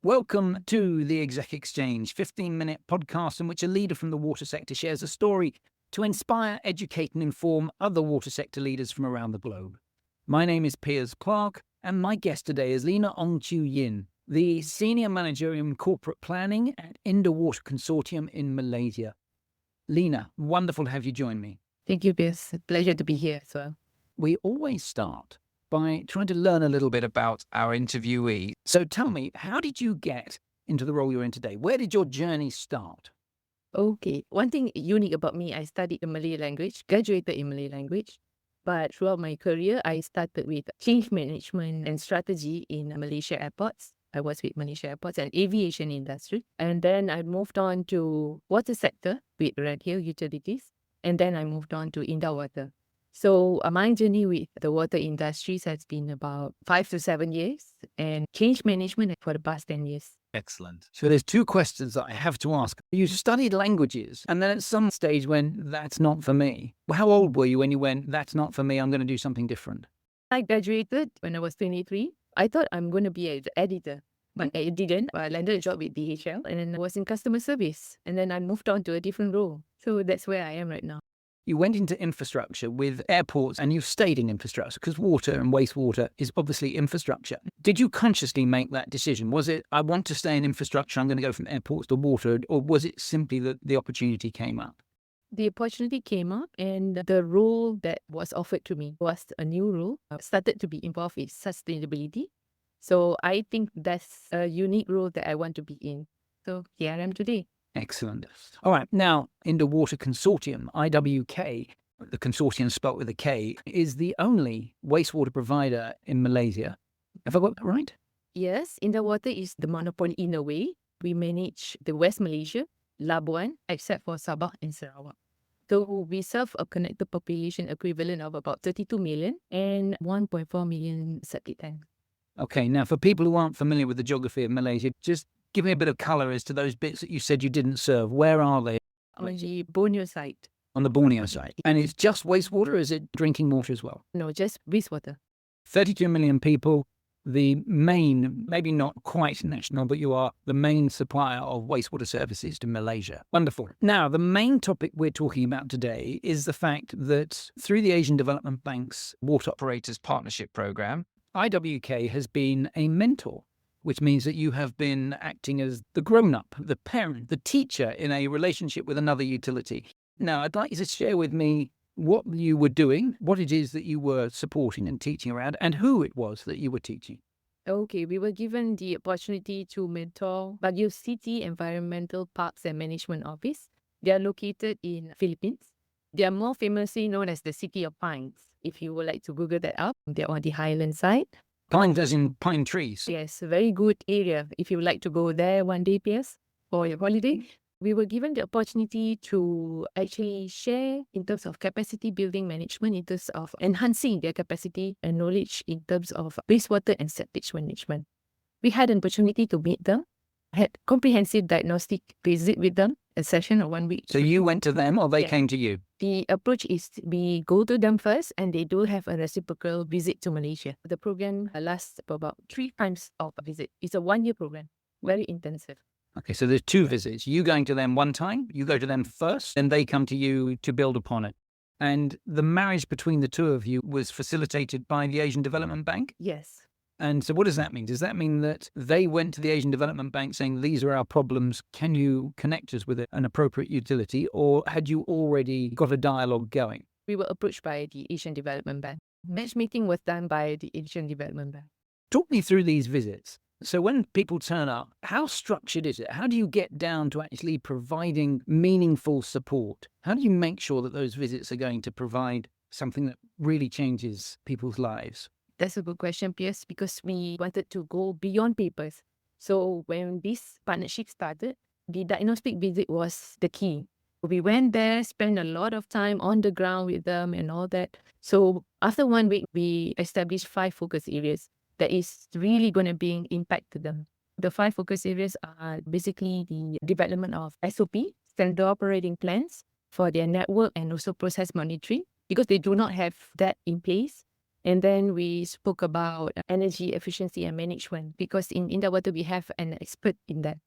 Welcome to the Exec Exchange, 15-minute podcast in which a leader from the water sector shares a story to inspire, educate and inform other water sector leaders from around the globe. My name is Piers Clark and my guest today is Lina Ong Chiew Yin, the Senior Manager in Corporate Planning at Indah Water Konsortium in Malaysia. Lina, wonderful to have you join me. Thank you, Piers. Pleasure to be here as well. We always start by trying to learn a little bit about our interviewee. So tell me, how did you get into the role you're in today? Where did your journey start? Okay. One thing unique about me, I studied the Malay language, graduated in Malay language. But throughout my career, I started with change management and strategy in Malaysia airports. I was with Malaysia airports and aviation industry. And then I moved on to water sector with Red Hill Utilities. And then I moved on to Indah Water. So my journey with the water industries has been about 5 to 7 years and change management for the past 10 years. Excellent. So there's two questions that I have to ask. You studied languages and then at some stage when that's not for me. How old were you when you went, that's not for me, I'm going to do something different? I graduated when I was 23. I thought I'm going to be an editor, but I didn't. I landed a job with DHL and then I was in customer service. And then I moved on to a different role. So that's where I am right now. You went into infrastructure with airports and you've stayed in infrastructure because water and wastewater is obviously infrastructure. Did you consciously make that decision? Was it, I want to stay in infrastructure, I'm going to go from airports to water, or was it simply that the opportunity came up? The opportunity came up and the role that was offered to me was a new role. I started to be involved with sustainability. So I think that's a unique role that I want to be in. So here I am today. Excellent. All right. Now, Indah Water Consortium, IWK, the consortium spelt with a K, is the only wastewater provider in Malaysia. Have I got that right? Yes, Indah Water is the monopoly in a way. We manage the West Malaysia, Labuan, except for Sabah and Sarawak. So we serve a connected population equivalent of about 32 million and 1.4 million septic tanks. Okay. Now, for people who aren't familiar with the geography of Malaysia, just give me a bit of colour as to those bits that you said you didn't serve. Where are they? On the Borneo side. On the Borneo side. And it's just wastewater, or is it drinking water as well? No, just wastewater. 32 million people, the main, maybe not quite national, but you are the main supplier of wastewater services to Malaysia. Wonderful. Now, the main topic we're talking about today is the fact that through the Asian Development Bank's Water Operators Partnership Programme, IWK has been a mentor, which means that you have been acting as the grown-up, the parent, the teacher in a relationship with another utility. Now, I'd like you to share with me what you were doing, what it is that you were supporting and teaching around, and who it was that you were teaching. Okay, we were given the opportunity to mentor Baguio City Environmental Parks and Management Office. They are located in Philippines. They are more famously known as the City of Pines. If you would like to Google that up, they're on the highland side. Pines as in pine trees. Yes, a very good area if you would like to go there one day, Piers, for your holiday. We were given the opportunity to actually share in terms of capacity building management, in terms of enhancing their capacity and knowledge in terms of wastewater and septic management. We had an opportunity to meet them, had comprehensive diagnostic visit with them, a session of 1 week. So you went to them or they came to you? The approach is we go to them first and they do have a reciprocal visit to Malaysia. The program lasts for about 3 times of a visit. It's a 1-year program, very intensive. Okay, so there's 2 visits. You going to them one time, you go to them first, and they come to you to build upon it. And the marriage between the two of you was facilitated by the Asian Development Bank? Yes. And so what does that mean? Does that mean that they went to the Asian Development Bank saying, these are our problems, can you connect us with an appropriate utility? Or had you already got a dialogue going? We were approached by the Asian Development Bank. Matchmaking was done by the Asian Development Bank. Talk me through these visits. So when people turn up, how structured is it? How do you get down to actually providing meaningful support? How do you make sure that those visits are going to provide something that really changes people's lives? That's a good question, Piers, because we wanted to go beyond papers. So when this partnership started, the diagnostic visit was the key. We went there, spent a lot of time on the ground with them and all that. So after 1 week, we established 5 focus areas that is really going to bring impact to them. The 5 focus areas are basically the development of SOP, standard operating plans, for their network and also process monitoring, because they do not have that in place. And then we spoke about energy efficiency and management, because in Indah Water, we have an expert in that.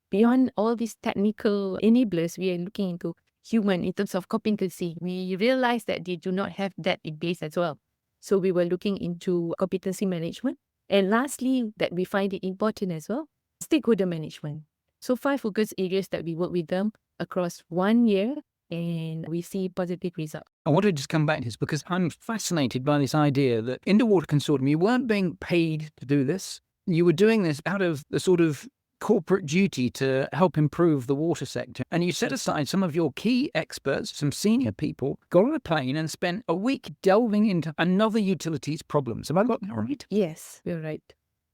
Beyond all these technical enablers, we are looking into human in terms of competency. We realized that they do not have that in place as well. So we were looking into competency management. And lastly, that we find it important as well, stakeholder management. So 5 focus areas that we work with them across 1 year, and we see positive results. I want to just come back to this because I'm fascinated by this idea that Indah Water Consortium, you weren't being paid to do this. You were doing this out of the sort of corporate duty to help improve the water sector. And you set aside some of your key experts, some senior people, got on a plane and spent a week delving into another utility's problems. Have I got that right? Yes, you're right.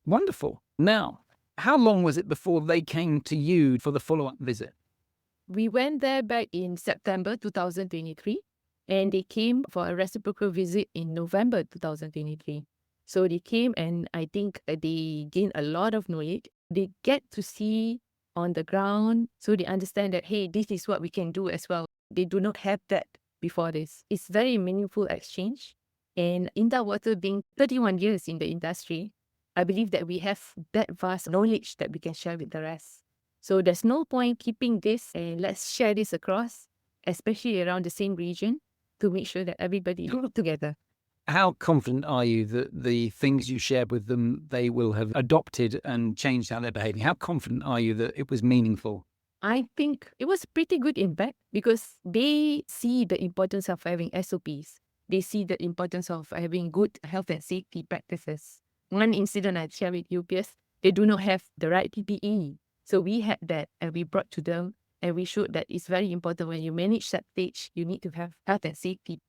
Wonderful. Now, how long was it before they came to you for the follow-up visit? We went there back in September 2023, and they came for a reciprocal visit in November 2023. So they came, and I think they gained a lot of knowledge. They get to see on the ground, so they understand that, hey, this is what we can do as well. They do not have that before this. It's very meaningful exchange. And Indah Water being 31 years in the industry, I believe that we have that vast knowledge that we can share with the rest. So there's no point keeping this, and let's share this across, especially around the same region, to make sure that everybody work together. How confident are you that the things you shared with them, they will have adopted and changed how they're behaving? How confident are you that it was meaningful? I think it was pretty good impact because they see the importance of having SOPs. They see the importance of having good health and safety practices. One incident I share with you, Piers, they do not have the right PPE. So we had that, and we brought to them, and we showed that it's very important when you manage that stage, you need to have health and safety.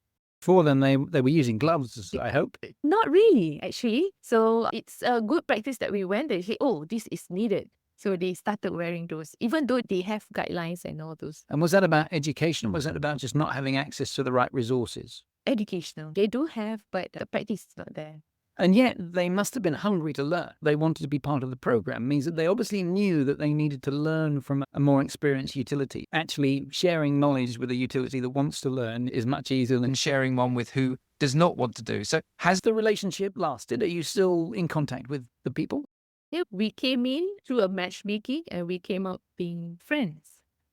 For them, they were using gloves, I hope. Not really, actually. So it's a good practice that we went, they say, oh, this is needed. So they started wearing those, even though they have guidelines and all those. And was that about education, or was that about just not having access to the right resources? Educational. They do have, but the practice is not there. And yet they must have been hungry to learn. They wanted to be part of the program. Means that they obviously knew that they needed to learn from a more experienced utility. Actually, sharing knowledge with a utility that wants to learn is much easier than sharing one with who does not want to do. So has the relationship lasted? Are you still in contact with the people? Yeah, we came in through a matchmaking, and we came out being friends.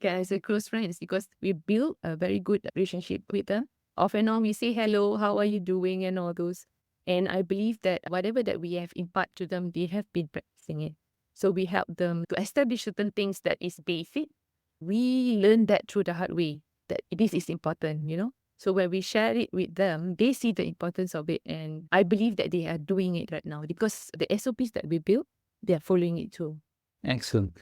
Okay, as a close friends, because we built a very good relationship with them. Off and on, we say hello, how are you doing, and all those. And I believe that whatever that we have imparted to them, they have been practicing it. So we help them to establish certain things that is basic. We learn that through the hard way, that this is important, you know. So when we share it with them, they see the importance of it. And I believe that they are doing it right now because the SOPs that we built, they are following it too. Excellent.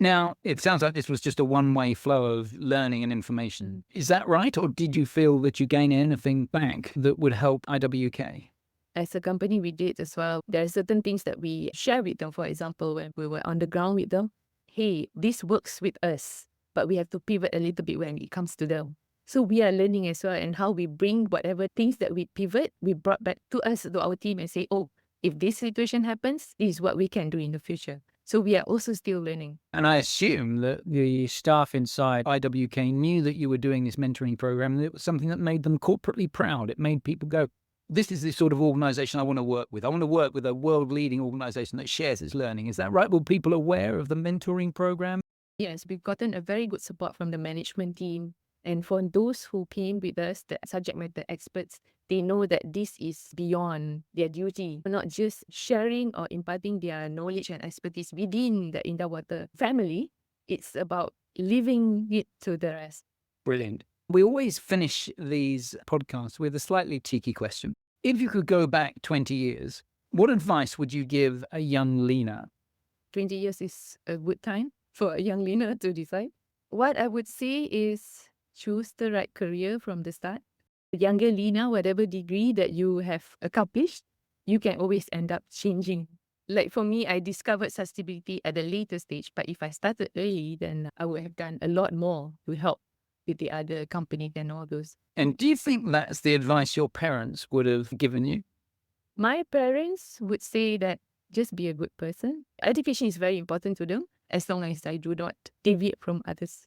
Now, it sounds like this was just a one-way flow of learning and information. Is that right? Or did you feel that you gained anything back that would help IWK? As a company, we did as well. There are certain things that we share with them. For example, when we were on the ground with them, hey, this works with us, but we have to pivot a little bit when it comes to them. So we are learning as well, and how we bring whatever things that we pivot, we brought back to us, to our team, and say, oh, if this situation happens, this is what we can do in the future. So we are also still learning. And I assume that the staff inside IWK knew that you were doing this mentoring program, and it was something that made them corporately proud. It made people go, this is the sort of organization I want to work with. I want to work with a world-leading organization that shares its learning. Is that right? Were people aware of the mentoring program? Yes, we've gotten a very good support from the management team. And for those who came with us, the subject matter experts, they know that this is beyond their duty. Not just sharing or imparting their knowledge and expertise within the Indah Water family. It's about living it to the rest. Brilliant. We always finish these podcasts with a slightly cheeky question. If you could go back 20 years, what advice would you give a young Lina? 20 years is a good time for a young Lina to decide. What I would say is choose the right career from the start. Younger Lina, whatever degree that you have accomplished, you can always end up changing. Like for me, I discovered sustainability at a later stage, but if I started early, then I would have done a lot more to help with the other companies and all those. And do you think that's the advice your parents would have given you? My parents would say that just be a good person. Education is very important to them, as long as I do not deviate from others.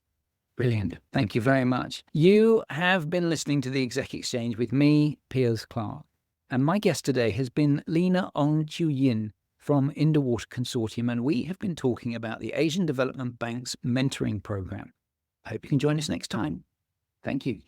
Brilliant. Thank you very much. You have been listening to the Exec Exchange with me, Piers Clark. And my guest today has been Lina Ong Chiew Yin from Indah Water Konsortium, and we have been talking about the Asian Development Bank's mentoring program. I hope you can join us next time. Thank you.